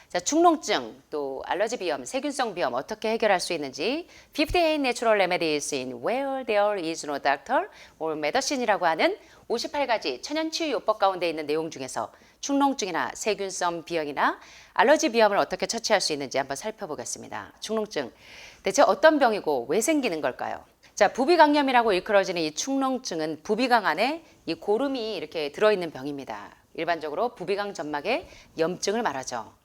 자, 축농증, 또 알러지 비염, 세균성 비염 어떻게 해결할 수 있는지 58 Natural Remedies in Where There is no Doctor or Medicine이라고 하는 58가지 천연치유요법 가운데 있는 내용 중에서 축농증이나 세균성 비염이나 알러지 비염을 어떻게 처치할 수 있는지 한번 살펴보겠습니다. 축농증, 대체 어떤 병이고 왜 생기는 걸까요? 자, 부비강염이라고 일컬어지는 이 축농증은 부비강 안에 이 고름이 이렇게 들어있는 병입니다. 일반적으로 부비강 점막의 염증을 말하죠.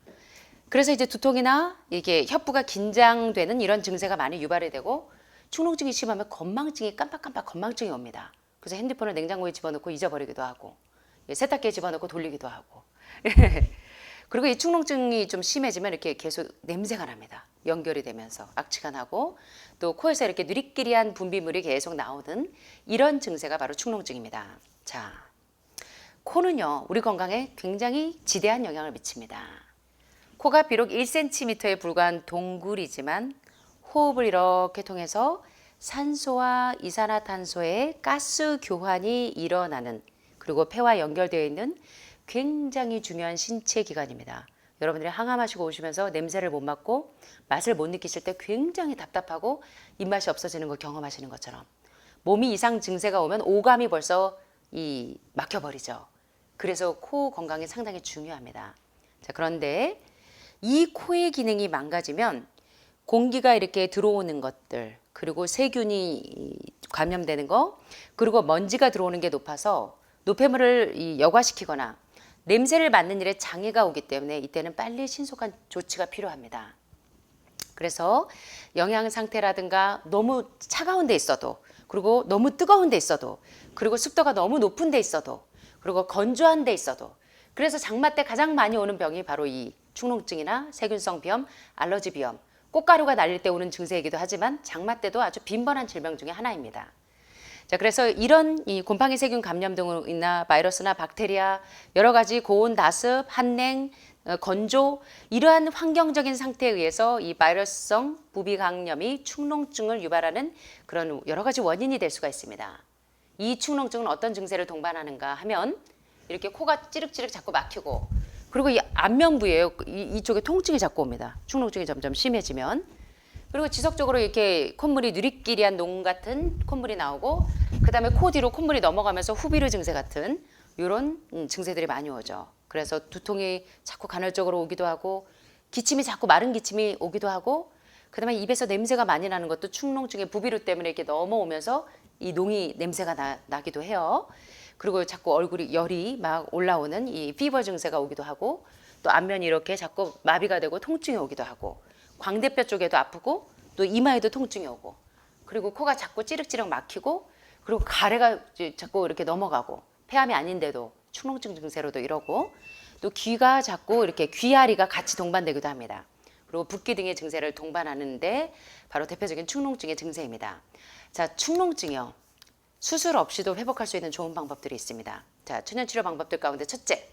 그래서 이제 두통이나 이게 혀부가 긴장되는 이런 증세가 많이 유발이 되고 축농증이 심하면 건망증이 깜빡깜빡 건망증이 옵니다. 그래서 핸드폰을 냉장고에 집어넣고 잊어버리기도 하고 세탁기에 집어넣고 돌리기도 하고 그리고 이 축농증이 좀 심해지면 이렇게 계속 냄새가 납니다. 연결이 되면서 악취가 나고 또 코에서 이렇게 누리끼리한 분비물이 계속 나오는 이런 증세가 바로 축농증입니다. 자, 코는요 우리 건강에 굉장히 지대한 영향을 미칩니다. 코가 비록 1cm에 불과한 동굴이지만 호흡을 이렇게 통해서 산소와 이산화탄소의 가스 교환이 일어나는 그리고 폐와 연결되어 있는 굉장히 중요한 신체 기관입니다. 여러분들이 항암하시고 오시면서 냄새를 못 맡고 맛을 못 느끼실 때 굉장히 답답하고 입맛이 없어지는 거 경험하시는 것처럼 몸이 이상 증세가 오면 오감이 벌써 막혀버리죠. 그래서 코 건강이 상당히 중요합니다. 자, 그런데 이 코의 기능이 망가지면 공기가 이렇게 들어오는 것들 그리고 세균이 감염되는 거 그리고 먼지가 들어오는 게 높아서 노폐물을 여과시키거나 냄새를 맡는 일에 장애가 오기 때문에 이때는 빨리 신속한 조치가 필요합니다. 그래서 영양 상태라든가 너무 차가운 데 있어도 그리고 너무 뜨거운 데 있어도 그리고 습도가 너무 높은 데 있어도 그리고 건조한 데 있어도 그래서 장마 때 가장 많이 오는 병이 바로 이 축농증이나 세균성 비염, 알러지 비염, 꽃가루가 날릴 때 오는 증세이기도 하지만 장마 때도 아주 빈번한 질병 중에 하나입니다. 자, 그래서 이런 이 곰팡이 세균 감염 등이나 바이러스나 박테리아, 여러 가지 고온, 다습, 한냉, 건조 이러한 환경적인 상태에 의해서 이 바이러스성 부비강염이 축농증을 유발하는 그런 여러 가지 원인이 될 수가 있습니다. 이 축농증은 어떤 증세를 동반하는가 하면 이렇게 코가 찌륵찌륵 자꾸 막히고 그리고 이 안면 부위에요. 이쪽에 통증이 자꾸 옵니다. 축농증이 점점 심해지면. 그리고 지속적으로 이렇게 콧물이 누리끼리한 농 같은 콧물이 나오고 그다음에 코 뒤로 콧물이 넘어가면서 후비르 증세 같은 이런 증세들이 많이 오죠. 그래서 두통이 자꾸 간헐적으로 오기도 하고 기침이 자꾸 마른 기침이 오기도 하고 그다음에 입에서 냄새가 많이 나는 것도 축농증의 부비루 때문에 이렇게 넘어오면서 이 농이 냄새가 나기도 해요. 그리고 자꾸 얼굴이 열이 막 올라오는 이 피버 증세가 오기도 하고 또 안면이 이렇게 자꾸 마비가 되고 통증이 오기도 하고 광대뼈 쪽에도 아프고 또 이마에도 통증이 오고 그리고 코가 자꾸 찌륵찌륵 막히고 그리고 가래가 자꾸 이렇게 넘어가고 폐암이 아닌데도 축농증 증세로도 이러고 또 귀가 자꾸 이렇게 귀아리가 같이 동반되기도 합니다. 그리고 붓기 등의 증세를 동반하는데 바로 대표적인 축농증의 증세입니다. 자, 축농증이요. 수술 없이도 회복할 수 있는 좋은 방법들이 있습니다. 자, 천연치료 방법들 가운데 첫째,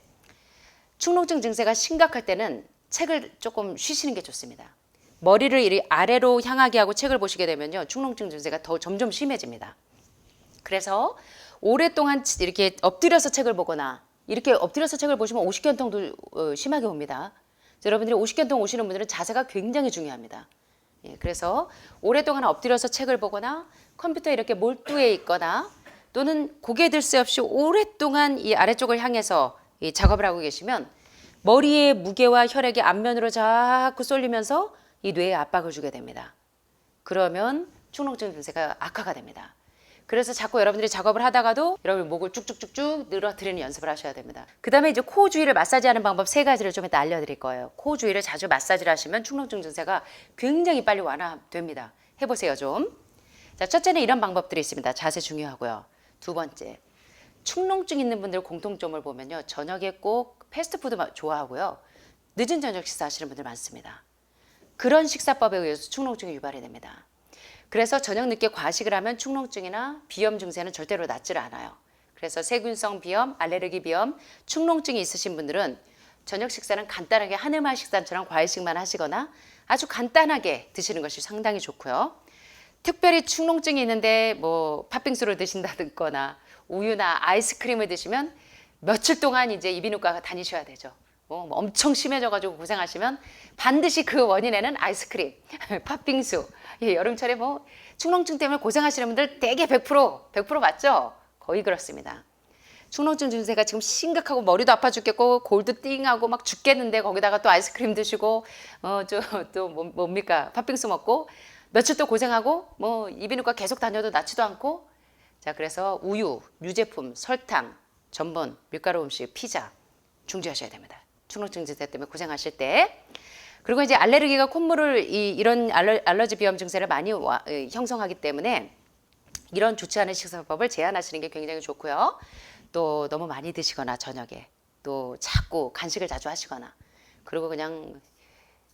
축농증 증세가 심각할 때는 책을 조금 쉬시는 게 좋습니다. 머리를 이리 아래로 향하게 하고 책을 보시게 되면요, 축농증 증세가 더 점점 심해집니다. 그래서 오랫동안 이렇게 엎드려서 책을 보거나 이렇게 엎드려서 책을 보시면 오십견통도 심하게 옵니다. 여러분들이 오십견통 오시는 분들은 자세가 굉장히 중요합니다. 예, 그래서 오랫동안 엎드려서 책을 보거나 컴퓨터에 이렇게 몰두해 있거나 또는 고개 들 새 없이 오랫동안 이 아래쪽을 향해서 이 작업을 하고 계시면 머리의 무게와 혈액이 앞면으로 자꾸 쏠리면서 이 뇌에 압박을 주게 됩니다. 그러면 축농증 증세가 악화가 됩니다. 그래서 자꾸 여러분들이 작업을 하다가도 여러분 목을 쭉쭉쭉쭉 늘어뜨리는 연습을 하셔야 됩니다. 그 다음에 이제 코 주위를 마사지하는 방법 3가지를 좀 이따 알려드릴 거예요. 코 주위를 자주 마사지를 하시면 축농증 증세가 굉장히 빨리 완화됩니다. 해보세요 좀. 자, 첫째는 이런 방법들이 있습니다. 자세 중요하고요. 두 번째, 축농증 있는 분들 공통점을 보면요, 저녁에 꼭 패스트푸드 좋아하고요, 늦은 저녁 식사하시는 분들 많습니다. 그런 식사법에 의해서 축농증이 유발이 됩니다. 그래서 저녁 늦게 과식을 하면 축농증이나 비염 증세는 절대로 낫지를 않아요. 그래서 세균성 비염, 알레르기 비염, 축농증이 있으신 분들은 저녁 식사는 간단하게 하늘말 식단처럼 과일식만 하시거나 아주 간단하게 드시는 것이 상당히 좋고요. 특별히 축농증이 있는데 뭐 팥빙수를 드신다거나 우유나 아이스크림을 드시면 며칠 동안 이제 이비인후과 다니셔야 되죠. 뭐 엄청 심해져가지고 고생하시면 반드시 그 원인에는 아이스크림, 팥빙수. 예, 여름철에 뭐 축농증 때문에 고생하시는 분들 대개 100% 맞죠? 거의 그렇습니다. 축농증 증세가 지금 심각하고 머리도 아파 죽겠고 골도 띵하고 막 죽겠는데 거기다가 또 아이스크림 드시고 또 뭡니까 팥빙수 먹고 며칠 또 고생하고 뭐 이비인후과 계속 다녀도 낫지도 않고 자 그래서 우유, 유제품, 설탕, 전분, 밀가루 음식, 피자 중지하셔야 됩니다. 축농증 증세 때문에 고생하실 때. 그리고 이제 알레르기가 콧물을 이런 알러지 비염 증세를 많이 형성하기 때문에 이런 좋지 않은 식사법을 제한하시는 게 굉장히 좋고요. 또 너무 많이 드시거나 저녁에 또 자꾸 간식을 자주 하시거나 그리고 그냥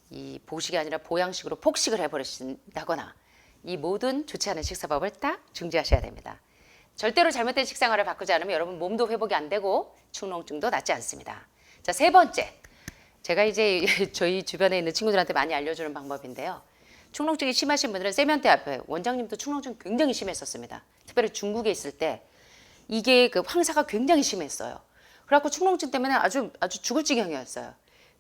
이 보식이 아니라 보양식으로 폭식을 해버리신다거나 이 모든 좋지 않은 식사법을 딱 중지하셔야 됩니다. 절대로 잘못된 식생활을 바꾸지 않으면 여러분 몸도 회복이 안 되고 축농증도 낫지 않습니다. 자, 세 번째. 제가 이제 저희 주변에 있는 친구들한테 많이 알려주는 방법인데요. 축농증이 심하신 분들은 세면대 앞에 원장님도 축농증 굉장히 심했었습니다. 특별히 중국에 있을 때 이게 그 황사가 굉장히 심했어요. 그래갖고 축농증 때문에 아주 죽을 지경이었어요.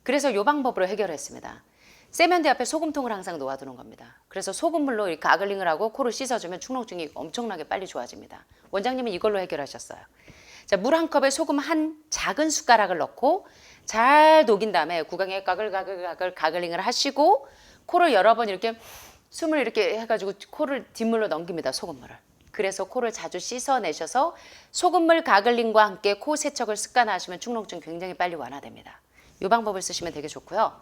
그래서 이 방법으로 해결했습니다. 세면대 앞에 소금통을 항상 놓아두는 겁니다. 그래서 소금물로 이렇게 가글링을 하고 코를 씻어주면 축농증이 엄청나게 빨리 좋아집니다. 원장님은 이걸로 해결하셨어요. 자, 물 한 컵에 소금 한 작은 숟가락을 넣고 잘 녹인 다음에 구강에 가글링을 하시고 코를 여러 번 이렇게 숨을 이렇게 해가지고 코를 뒷물로 넘깁니다. 소금물을. 그래서 코를 자주 씻어내셔서 소금물 가글링과 함께 코 세척을 습관화하시면 축농증 굉장히 빨리 완화됩니다. 이 방법을 쓰시면 되게 좋고요.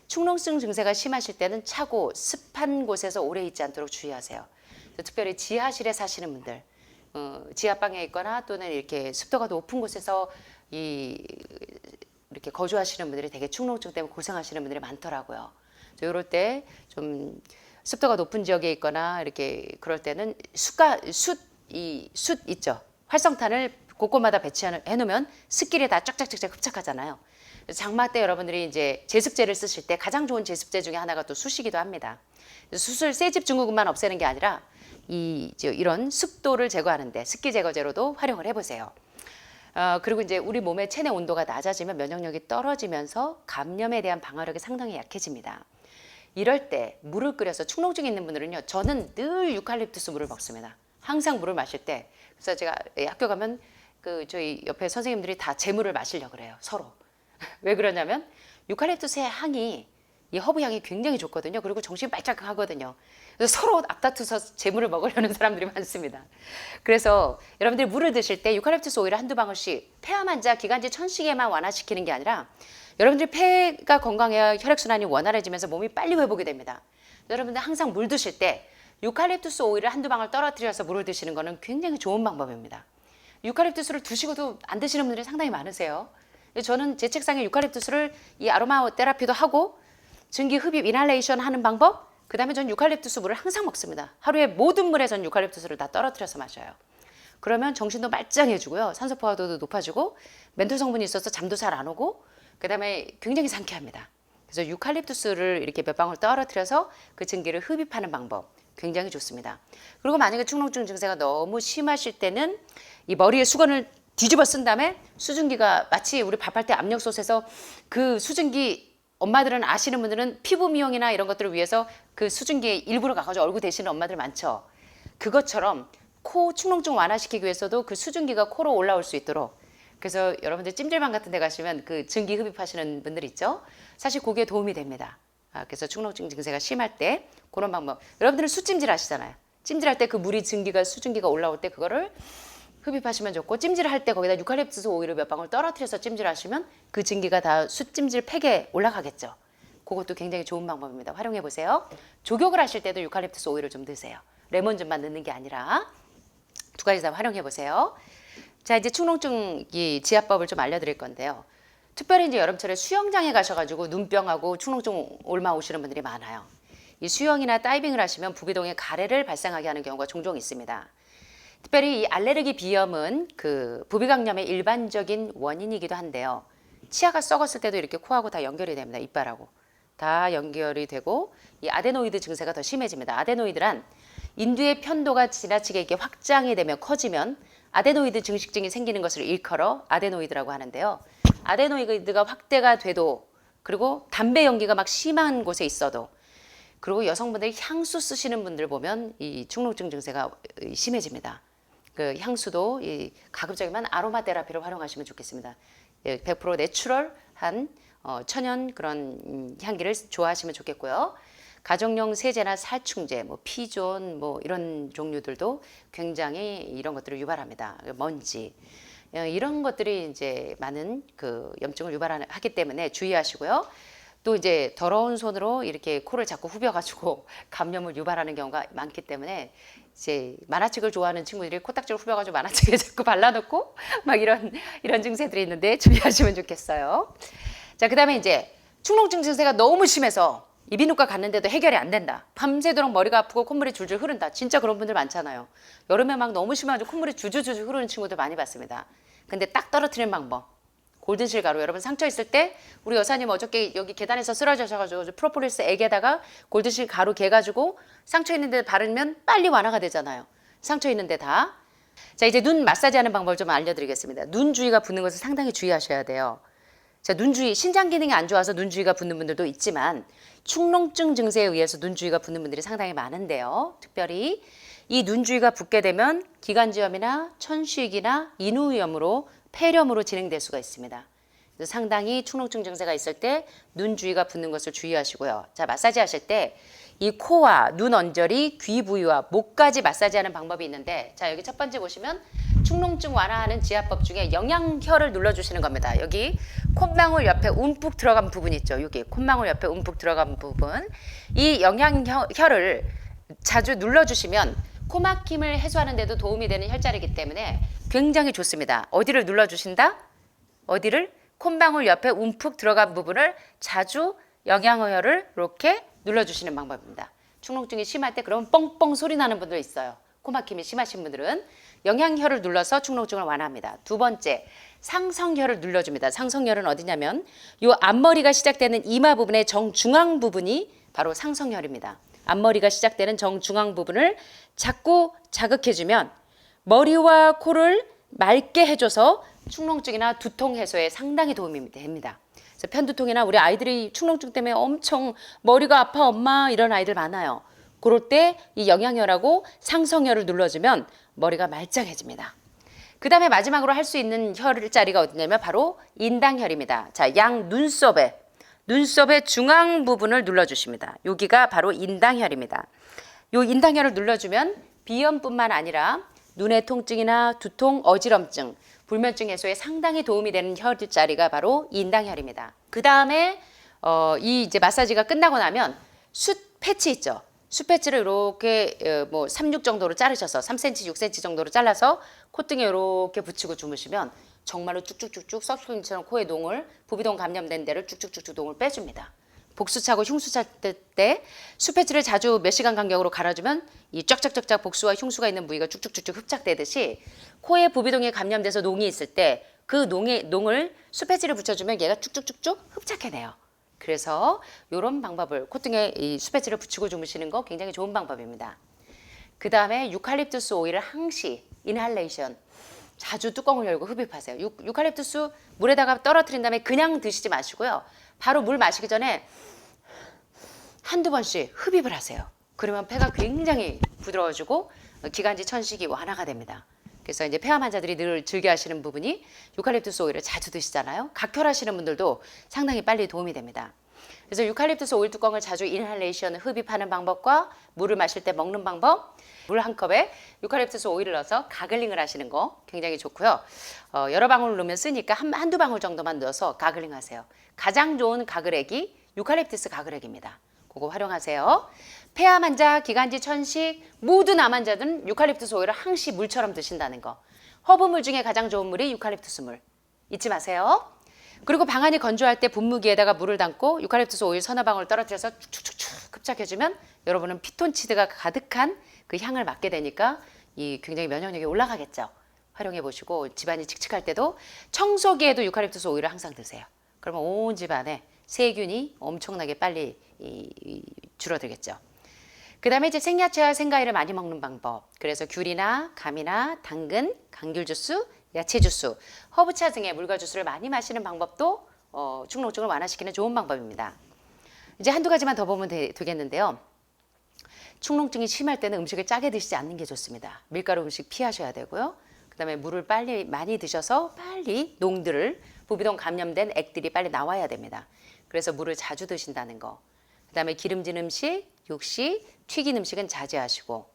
축농증 증세가 심하실 때는 차고 습한 곳에서 오래 있지 않도록 주의하세요. 특별히 지하실에 사시는 분들, 지하방에 있거나 또는 이렇게 습도가 높은 곳에서 이렇게 거주하시는 분들이 되게 축농증 때문에 고생하시는 분들이 많더라고요. 이럴 때 좀 습도가 높은 지역에 있거나 이렇게 그럴 때는 숯 있죠. 활성탄을 곳곳마다 배치해 놓으면 습기를 다 쫙쫙쫙 흡착하잖아요. 장마 때 여러분들이 이제 제습제를 쓰실 때 가장 좋은 제습제 중에 하나가 또 숯이기도 합니다. 숯을 새집 증후군만 없애는 게 아니라 이런 습도를 제거하는데 습기 제거제로도 활용을 해보세요. 그리고 이제 우리 몸의 체내 온도가 낮아지면 면역력이 떨어지면서 감염에 대한 방어력이 상당히 약해집니다. 이럴 때 물을 끓여서 축농증 있는 분들은요. 저는 늘 유칼립투스 물을 먹습니다. 항상 물을 마실 때. 그래서 제가 학교 가면 저희 옆에 선생님들이 다 제 물을 마시려고 그래요. 서로. 왜 그러냐면 유칼립투스의 향이 이 허브 향이 굉장히 좋거든요. 그리고 정신이 발작 하거든요. 그래서 서로 앞다투서 재물을 먹으려는 사람들이 많습니다. 그래서 여러분들이 물을 드실 때 유칼립투스 오일을 한두 방울씩 폐암 환자, 기관지 천식에만 완화시키는 게 아니라 여러분들 폐가 건강해야 혈액순환이 원활해지면서 몸이 빨리 회복이 됩니다. 여러분들 항상 물 드실 때 유칼립투스 오일을 한두 방울 떨어뜨려서 물을 드시는 거는 굉장히 좋은 방법입니다. 유칼립투스를 드시고도 안 드시는 분들이 상당히 많으세요. 저는 제 책상에 유칼립투스를 이 아로마 테라피도 하고 증기 흡입 이날레이션 하는 방법, 그 다음에 전 유칼립투스 물을 항상 먹습니다. 하루에 모든 물에 전 유칼립투스를 다 떨어뜨려서 마셔요. 그러면 정신도 말짱해지고요. 산소 포화도도 높아지고 멘톨 성분이 있어서 잠도 잘 안 오고 그 다음에 굉장히 상쾌합니다. 그래서 유칼립투스를 이렇게 몇 방울 떨어뜨려서 그 증기를 흡입하는 방법 굉장히 좋습니다. 그리고 만약에 축농증 증세가 너무 심하실 때는 이 머리에 수건을 뒤집어 쓴 다음에 수증기가 마치 우리 밥할 때 압력솥에서 그 수증기 엄마들은 아시는 분들은 피부 미용이나 이런 것들을 위해서 그 수증기에 일부러 가가지고 얼굴 대시는 엄마들 많죠. 그것처럼 코 축농증 완화시키기 위해서도 그 수증기가 코로 올라올 수 있도록 그래서 여러분들 찜질방 같은 데 가시면 그 증기 흡입하시는 분들 있죠. 사실 그게 도움이 됩니다. 그래서 축농증 증세가 심할 때 그런 방법. 여러분들은 숯찜질 하시잖아요. 찜질할 때 그 물이 수증기가 올라올 때 그거를 흡입하시면 좋고 찜질할 때 거기다 유칼립투스 오일을 몇 방울 떨어뜨려서 찜질하시면 그 증기가 다 숯찜질 팩에 올라가겠죠. 그것도 굉장히 좋은 방법입니다. 활용해 보세요. 조격을 하실 때도 유칼립투스 오일을 좀 넣으세요. 레몬즙만 넣는 게 아니라 두 가지 다 활용해 보세요. 자, 이제 축농증 지압법을 좀 알려드릴 건데요. 특별히 이제 여름철에 수영장에 가셔가지고 눈병하고 축농증 옮아 오시는 분들이 많아요. 이 수영이나 다이빙을 하시면 부기동에 가래를 발생하게 하는 경우가 종종 있습니다. 특별히 이 알레르기 비염은 그 부비강염의 일반적인 원인이기도 한데요. 치아가 썩었을 때도 이렇게 코하고 다 연결이 됩니다. 이빨하고 다 연결이 되고 이 아데노이드 증세가 더 심해집니다. 아데노이드란 인두의 편도가 지나치게 이렇게 확장이 되면 커지면 아데노이드 증식증이 생기는 것을 일컬어 아데노이드라고 하는데요. 아데노이드가 확대가 돼도 그리고 담배 연기가 막 심한 곳에 있어도 그리고 여성분들이 향수 쓰시는 분들 보면 이 축농증 증세가 심해집니다. 그 향수도 가급적이면 아로마 테라피를 활용하시면 좋겠습니다. 100% 내추럴한 천연 그런 향기를 좋아하시면 좋겠고요. 가정용 세제나 살충제, 뭐 피존, 뭐 이런 종류들도 굉장히 이런 것들을 유발합니다. 먼지 이런 것들이 이제 많은 그 염증을 유발하기 때문에 주의하시고요. 또 이제 더러운 손으로 이렇게 코를 자꾸 후벼가지고 감염을 유발하는 경우가 많기 때문에 이제 만화책을 좋아하는 친구들이 코딱지를 후벼가지고 만화책에 자꾸 발라놓고 막 이런 증세들이 있는데 주의하시면 좋겠어요. 자, 그다음에 이제 축농증 증세가 너무 심해서 이비인후과 갔는데도 해결이 안 된다. 밤새도록 머리가 아프고 콧물이 줄줄 흐른다. 진짜 그런 분들 많잖아요. 여름에 막 너무 심해가지고 콧물이 줄줄줄 흐르는 친구들 많이 봤습니다. 근데 딱 떨어뜨리는 방법. 골든실 가루. 여러분 상처 있을 때 우리 여사님 어저께 여기 계단에서 쓰러져셔가지고 프로폴리스 액에다가 골든실 가루 개가지고 상처 있는 데 바르면 빨리 완화가 되잖아요. 상처 있는 데 다. 자, 이제 눈 마사지하는 방법을 좀 알려드리겠습니다. 눈 주위가 붓는 것을 상당히 주의하셔야 돼요. 자, 눈 주위, 신장 기능이 안 좋아서 눈 주위가 붓는 분들도 있지만 축농증 증세에 의해서 눈 주위가 붓는 분들이 상당히 많은데요. 특별히 이 눈 주위가 붓게 되면 기관지염이나 천식이나 인후위염으로 폐렴으로 진행될 수가 있습니다. 그래서 상당히 축농증 증세가 있을 때 눈 주위가 붓는 것을 주의하시고요. 자, 마사지 하실 때 이 코와 눈 언저리, 귀 부위와 목까지 마사지하는 방법이 있는데 자, 여기 첫 번째 보시면 축농증 완화하는 지압법 중에 영양혈을 눌러주시는 겁니다. 여기 콧망울 옆에 움푹 들어간 부분 있죠. 여기 콧망울 옆에 움푹 들어간 부분. 이 영양혈을 자주 눌러주시면 코막힘을 해소하는 데도 도움이 되는 혈자리이기 때문에 굉장히 좋습니다. 어디를 눌러주신다? 어디를? 콧망울 옆에 움푹 들어간 부분을 자주 영양혈을 이렇게 눌러주시는 방법입니다. 축농증이 심할 때 그러면 뻥뻥 소리 나는 분들 있어요. 코막힘이 심하신 분들은 영양혈을 눌러서 축농증을 완화합니다. 두 번째, 상성혈을 눌러줍니다. 상성혈은 어디냐면 이 앞머리가 시작되는 이마 부분의 정중앙 부분이 바로 상성혈입니다. 앞머리가 시작되는 정중앙 부분을 자꾸 자극해주면 머리와 코를 맑게 해줘서 축농증이나 두통 해소에 상당히 도움이 됩니다. 그래서 편두통이나 우리 아이들이 축농증 때문에 엄청 머리가 아파 엄마 이런 아이들 많아요. 그럴 때 이 영양혈하고 상성혈을 눌러주면 머리가 말짱해집니다. 그 다음에 마지막으로 할 수 있는 혈자리가 어디냐면 바로 인당혈입니다. 자, 양 눈썹의 중앙 부분을 눌러주십니다. 여기가 바로 인당혈입니다. 이 인당혈을 눌러주면 비염뿐만 아니라 눈의 통증이나 두통, 어지럼증, 불면증 해소에 상당히 도움이 되는 혈자리가 바로 인당혈입니다. 그 다음에 이 이제 마사지가 끝나고 나면 숯 패치 있죠. 숯 패치를 이렇게 뭐 3, 6 정도로 자르셔서 3cm, 6cm 정도로 잘라서 콧등에 이렇게 붙이고 주무시면 정말로 쭉쭉쭉쭉 석션처럼 코에 농을 부비동 감염된 데를 쭉쭉쭉쭉 농을 빼줍니다. 복수 차고 흉수 찰 때 숯패치를 자주 몇 시간 간격으로 갈아주면 이 쫙쫙쫙쫙 복수와 흉수가 있는 부위가 쭉쭉쭉쭉 흡착되듯이 코에 부비동에 감염돼서 농이 있을 때 그 농을 숯패치를 붙여주면 얘가 쭉쭉쭉쭉 흡착해내요. 그래서 이런 방법을 콧등에 이 숯패치를 붙이고 주무시는 거 굉장히 좋은 방법입니다. 그 다음에 유칼립투스 오일을 항시 인할레이션 자주 뚜껑을 열고 흡입하세요. 유칼립투스 물에다가 떨어뜨린 다음에 그냥 드시지 마시고요. 바로 물 마시기 전에 한두 번씩 흡입을 하세요. 그러면 폐가 굉장히 부드러워지고 기관지 천식이 완화가 됩니다. 그래서 이제 폐암 환자들이 늘 즐겨 하시는 부분이 유칼립투스 오일을 자주 드시잖아요. 각혈하시는 분들도 상당히 빨리 도움이 됩니다. 그래서 유칼립투스 오일 뚜껑을 자주 인할레이션 흡입하는 방법과 물을 마실 때 먹는 방법, 물 한 컵에 유칼립투스 오일을 넣어서 가글링을 하시는 거 굉장히 좋고요. 여러 방울 넣으면 쓰니까 한두 방울 정도만 넣어서 가글링 하세요. 가장 좋은 가글액이 유칼립투스 가글액입니다. 그거 활용하세요. 폐암 환자, 기관지 천식, 모든 암 환자들은 유칼립투스 오일을 항시 물처럼 드신다는 거. 허브물 중에 가장 좋은 물이 유칼립투스 물. 잊지 마세요. 그리고 방안이 건조할 때 분무기에다가 물을 담고 유칼립투스 오일 서너 방울 떨어뜨려서 축축축축 흡착해주면 여러분은 피톤치드가 가득한 그 향을 맡게 되니까 이 굉장히 면역력이 올라가겠죠. 활용해 보시고 집안이 칙칙할 때도 청소기에도 유칼립투스 오일을 항상 드세요. 그러면 온 집안에 세균이 엄청나게 빨리 줄어들겠죠. 그 다음에 이제 생야채와 생과일을 많이 먹는 방법. 그래서 귤이나 감이나 당근, 감귤 주스, 야채 주스, 허브차 등의 물과 주스를 많이 마시는 방법도 축농증을 완화시키는 좋은 방법입니다. 이제 한두 가지만 더 보면 되겠는데요. 축농증이 심할 때는 음식을 짜게 드시지 않는 게 좋습니다. 밀가루 음식 피하셔야 되고요. 그 다음에 물을 빨리 많이 드셔서 빨리 농들을 부비동 감염된 액들이 빨리 나와야 됩니다. 그래서 물을 자주 드신다는 거. 그 다음에 기름진 음식, 육식, 튀긴 음식은 자제하시고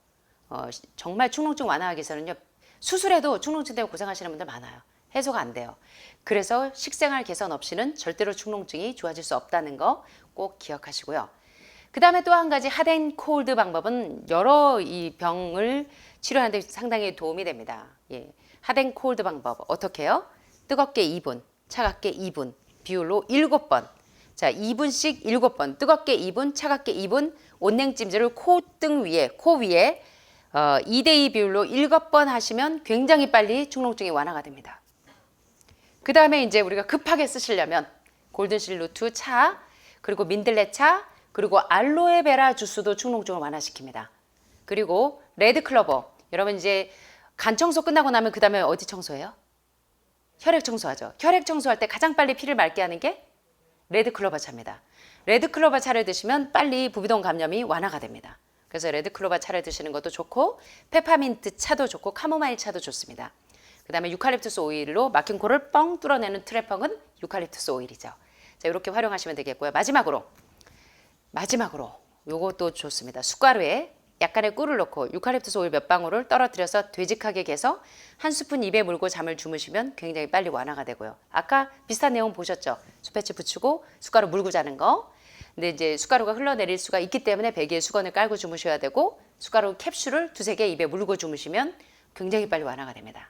정말 축농증 완화하기 위해서는요. 수술해도 축농증 때문에 고생하시는 분들 많아요. 해소가 안 돼요. 그래서 식생활 개선 없이는 절대로 축농증이 좋아질 수 없다는 거 꼭 기억하시고요. 그 다음에 또 한 가지 핫앤콜드 방법은 여러 이 병을 치료하는 데 상당히 도움이 됩니다. 예. 핫앤콜드 방법 어떻게 해요? 뜨겁게 2분, 차갑게 2분, 비율로 7번. 자, 2분씩 7번, 뜨겁게 2분, 차갑게 2분, 온냉찜질을 콧등 위에, 코 위에 2대2 비율로 7번 하시면 굉장히 빨리 축농증이 완화가 됩니다. 그 다음에 이제 우리가 급하게 쓰시려면 골든실루트 차, 그리고 민들레차, 그리고 알로에베라 주스도 축농증을 완화시킵니다. 그리고 레드클로버, 여러분 이제 간 청소 끝나고 나면 그 다음에 어디 청소해요? 혈액 청소하죠. 혈액 청소할 때 가장 빨리 피를 맑게 하는 게 레드클로버 차입니다. 레드클로버 차를 드시면 빨리 부비동 감염이 완화가 됩니다. 그래서 레드클로버 차를 드시는 것도 좋고 페퍼민트 차도 좋고 카모마일 차도 좋습니다. 그 다음에 유칼립투스 오일로 막힌 코를 뻥 뚫어내는 트레펑은 유칼립투스 오일이죠. 자, 이렇게 활용하시면 되겠고요. 마지막으로 요것도 좋습니다. 숟가루에 약간의 꿀을 넣고 유칼립투스 오일 몇 방울을 떨어뜨려서 되직하게 개서 한 스푼 입에 물고 잠을 주무시면 굉장히 빨리 완화가 되고요. 아까 비슷한 내용 보셨죠? 수패치 붙이고 숟가루 물고 자는 거. 근데 이제 숟가루가 흘러내릴 수가 있기 때문에 베개에 수건을 깔고 주무셔야 되고 숟가루 캡슐을 두세 개 입에 물고 주무시면 굉장히 빨리 완화가 됩니다.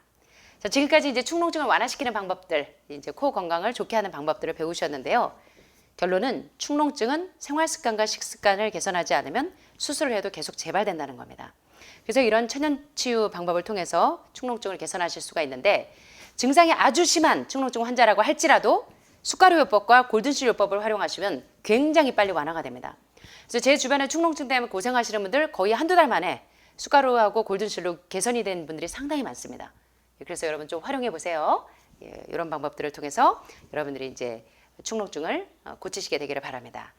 자, 지금까지 이제 축농증을 완화시키는 방법들, 이제 코 건강을 좋게 하는 방법들을 배우셨는데요. 결론은 축농증은 생활습관과 식습관을 개선하지 않으면 수술을 해도 계속 재발된다는 겁니다. 그래서 이런 천연치유 방법을 통해서 축농증을 개선하실 수가 있는데 증상이 아주 심한 축농증 환자라고 할지라도 숟가루요법과 골든실요법을 활용하시면 굉장히 빨리 완화가 됩니다. 그래서 제 주변에 축농증 때문에 고생하시는 분들 거의 한두 달 만에 숟가루하고 골든실로 개선이 된 분들이 상당히 많습니다. 그래서 여러분 좀 활용해 보세요. 예, 이런 방법들을 통해서 여러분들이 이제 축농증을 고치시게 되기를 바랍니다.